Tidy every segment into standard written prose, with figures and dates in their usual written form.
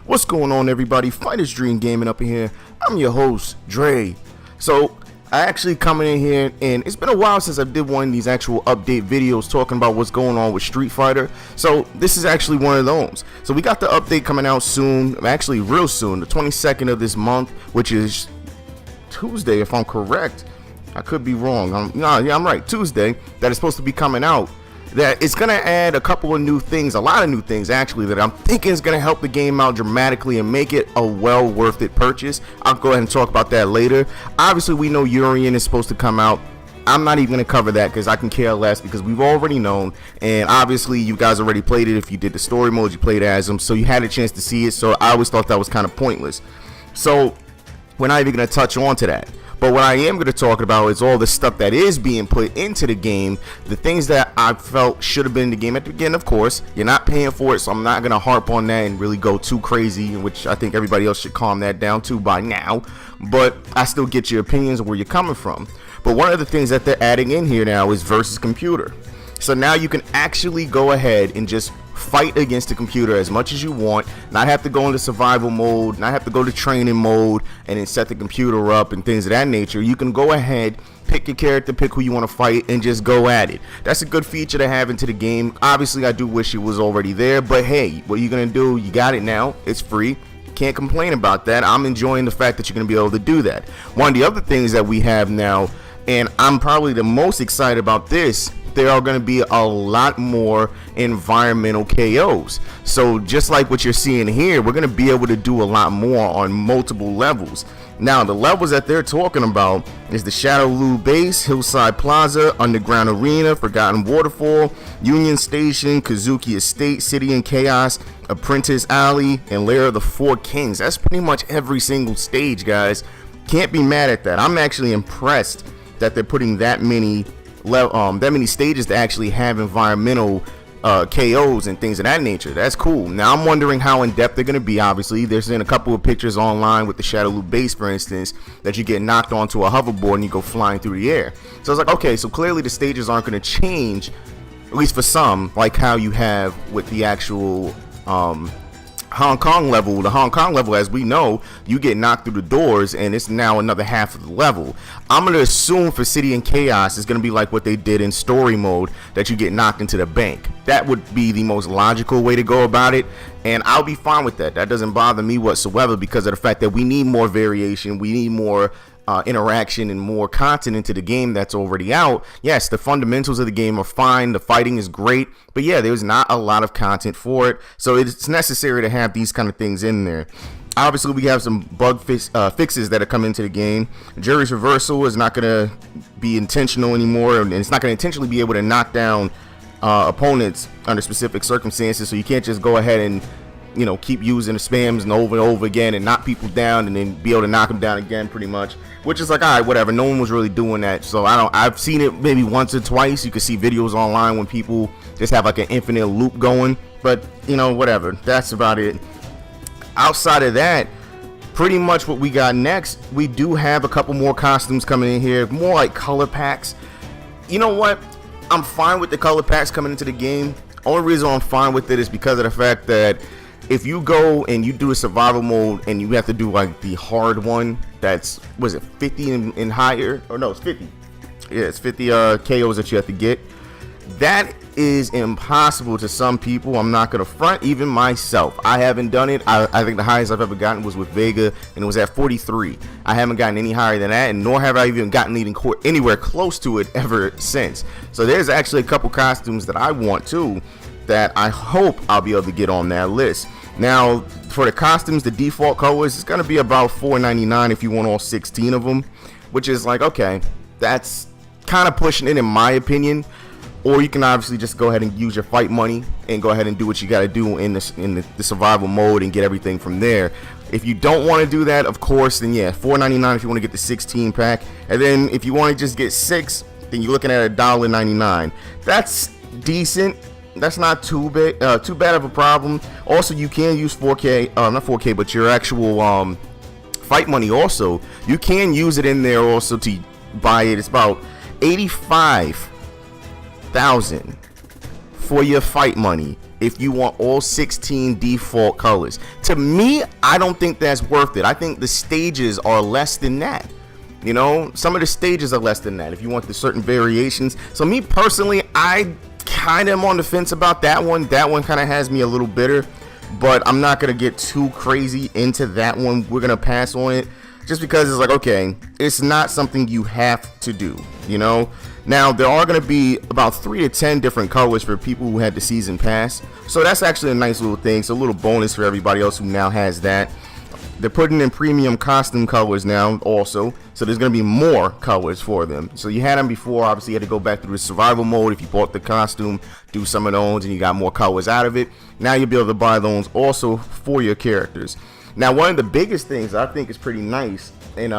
What's going on, everybody? Fighters Dream Gaming up in here. I'm your host, Dre. So I actually coming in here, and it's been a while since I did one of these actual update videos talking about what's going on with Street Fighter. So this is actually one of those. So we got the update coming out soon, actually real soon, the 22nd of this month, which is Tuesday if I'm correct. I could be wrong. I'm right. Tuesday, that is supposed to be coming out. That it's gonna add a couple of new things, a lot of new things actually, that I'm thinking is gonna help the game out dramatically and make it a well worth it purchase. I'll go ahead and talk about that later. Obviously, we know Urian is supposed to come out. I'm not even gonna cover that because I can care less, because we've already known, and obviously you guys already played it. If you did the story mode, you played as him, so you had a chance to see it. So I always thought that was kind of pointless. So we're not even gonna touch on to that. But what I am going to talk about is all the stuff that is being put into the game, the things that I felt should have been in the game at the beginning. Of course, you're not paying for it, so I'm not going to harp on that and really go too crazy, which I think everybody else should calm that down too by now. But I still get your opinions of where you're coming from. But one of the things that they're adding in here now is versus computer. So now you can actually go ahead and just fight against the computer as much as you want, not have to go into survival mode, not have to go to training mode and then set the computer up and things of that nature. You can go ahead, pick your character, pick who you want to fight, and just go at it. That's a good feature to have into the game. Obviously, I do wish it was already there, but hey, what are you gonna do? You got it now. It's free. Can't complain about that. I'm enjoying the fact that you're gonna be able to do that. One of the other things that we have now, and I'm probably the most excited about this, there are going to be a lot more environmental KOs. So just like what you're seeing here, we're going to be able to do a lot more on multiple levels. Now, the levels that they're talking about is the Shadowloo Base, Hillside Plaza, Underground Arena, Forgotten Waterfall, Union Station, Kazuki Estate, City in Chaos, Apprentice Alley, and Lair of the Four Kings. That's pretty much every single stage, guys. Can't be mad at that. I'm actually impressed that they're putting that many stages to actually have environmental KOs and things of that nature. That's cool. Now I'm wondering how in depth they're going to be. Obviously, there's been a couple of pictures online with the Shadowloo Base, for instance, that you get knocked onto a hoverboard and you go flying through the air. So I was like, okay, so clearly the stages aren't going to change, at least for some, like how you have with the actual Hong Kong level. The Hong Kong level, as we know, you get knocked through the doors and it's now another half of the level. I'm going to assume for City in Chaos it's going to be like what they did in story mode, that you get knocked into the bank. That would be the most logical way to go about it, and I'll be fine with that. That doesn't bother me whatsoever, because of the fact that we need more variation, we need more interaction and more content into the game that's already out. Yes, the fundamentals of the game are fine, the fighting is great, but yeah, there's not a lot of content for it, so it's necessary to have these kind of things in there. Obviously, we have some bug fixes that are coming into the game. Jury's reversal is not going to be intentional anymore, and it's not going to intentionally be able to knock down opponents under specific circumstances, so you can't just go ahead and keep using the spams and over again and knock people down and then be able to knock them down again, pretty much, which is like, all right, whatever. No one was really doing that, so I've seen it maybe once or twice. You can see videos online when people just have like an infinite loop going, but whatever, that's about it. Outside of that, pretty much what we got next, we do have a couple more costumes coming in here, more like color packs. You know what, I'm fine with the color packs coming into the game. Only reason I'm fine with it is because of the fact that if you go and you do a survival mode and you have to do like the hard one, that's, was it 50 and higher? Or no, it's 50. Yeah, it's 50 KOs that you have to get. That is impossible to some people. I'm not gonna front, even myself. I haven't done it. I think the highest I've ever gotten was with Vega, and it was at 43. I haven't gotten any higher than that, and nor have I even gotten anywhere close to it ever since. So there's actually a couple costumes that I want too, that I hope I'll be able to get on that list. Now, for the costumes, the default colors, it's gonna be about $4.99 if you want all 16 of them, which is like, okay, that's kind of pushing it in my opinion. Or you can obviously just go ahead and use your fight money and go ahead and do what you got to do in the survival mode and get everything from there. If you don't want to do that, of course, then yeah, $4.99 if you want to get the 16 pack. And then if you want to just get 6, then you're looking at $1.99. That's decent. That's not too bad of a problem. Also, you can use 4K, not 4K, but your actual fight money also. You can use it in there also to buy it. It's about 85,000 for your fight money if you want all 16 default colors. To me, I don't think that's worth it. I think the stages are less than that. You know, some of the stages are less than that if you want the certain variations. So me personally, I kind of am on the fence about that one. That one kind of has me a little bitter, but I'm not going to get too crazy into that one. We're going to pass on it just because it's like, okay, it's not something you have to do, you know. Now, there are going to be about 3 to 10 different colors for people who had the season pass. So that's actually a nice little thing. So a little bonus for everybody else who now has that. They're putting in premium costume colors now also, so there's going to be more colors for them. So you had them before, obviously you had to go back through the survival mode if you bought the costume, do some of those, and you got more colors out of it. Now you'll be able to buy those also for your characters. Now, one of the biggest things I think is pretty nice, and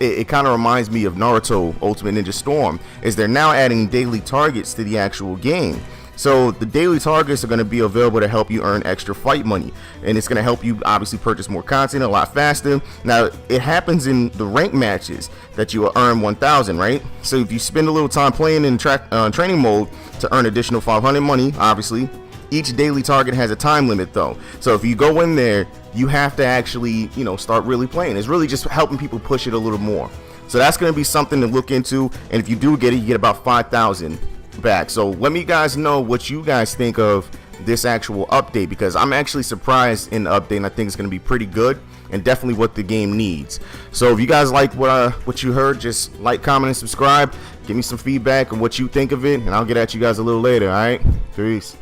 it kind of reminds me of Naruto Ultimate Ninja Storm, is they're now adding daily targets to the actual game. So the daily targets are going to be available to help you earn extra fight money, and it's going to help you obviously purchase more content a lot faster. Now, it happens in the rank matches that you will earn 1,000, right? So if you spend a little time playing in training mode to earn additional 500 money, obviously, each daily target has a time limit though. So if you go in there, you have to actually, you know, start really playing. It's really just helping people push it a little more. So that's going to be something to look into, and if you do get it, you get about 5,000 back. So let me guys know what you guys think of this actual update, because I'm actually surprised in the update, and I think it's going to be pretty good and definitely what the game needs. So if you guys like what you heard, just like, comment, and subscribe. Give me some feedback on what you think of it, and I'll get at you guys a little later. All right, peace.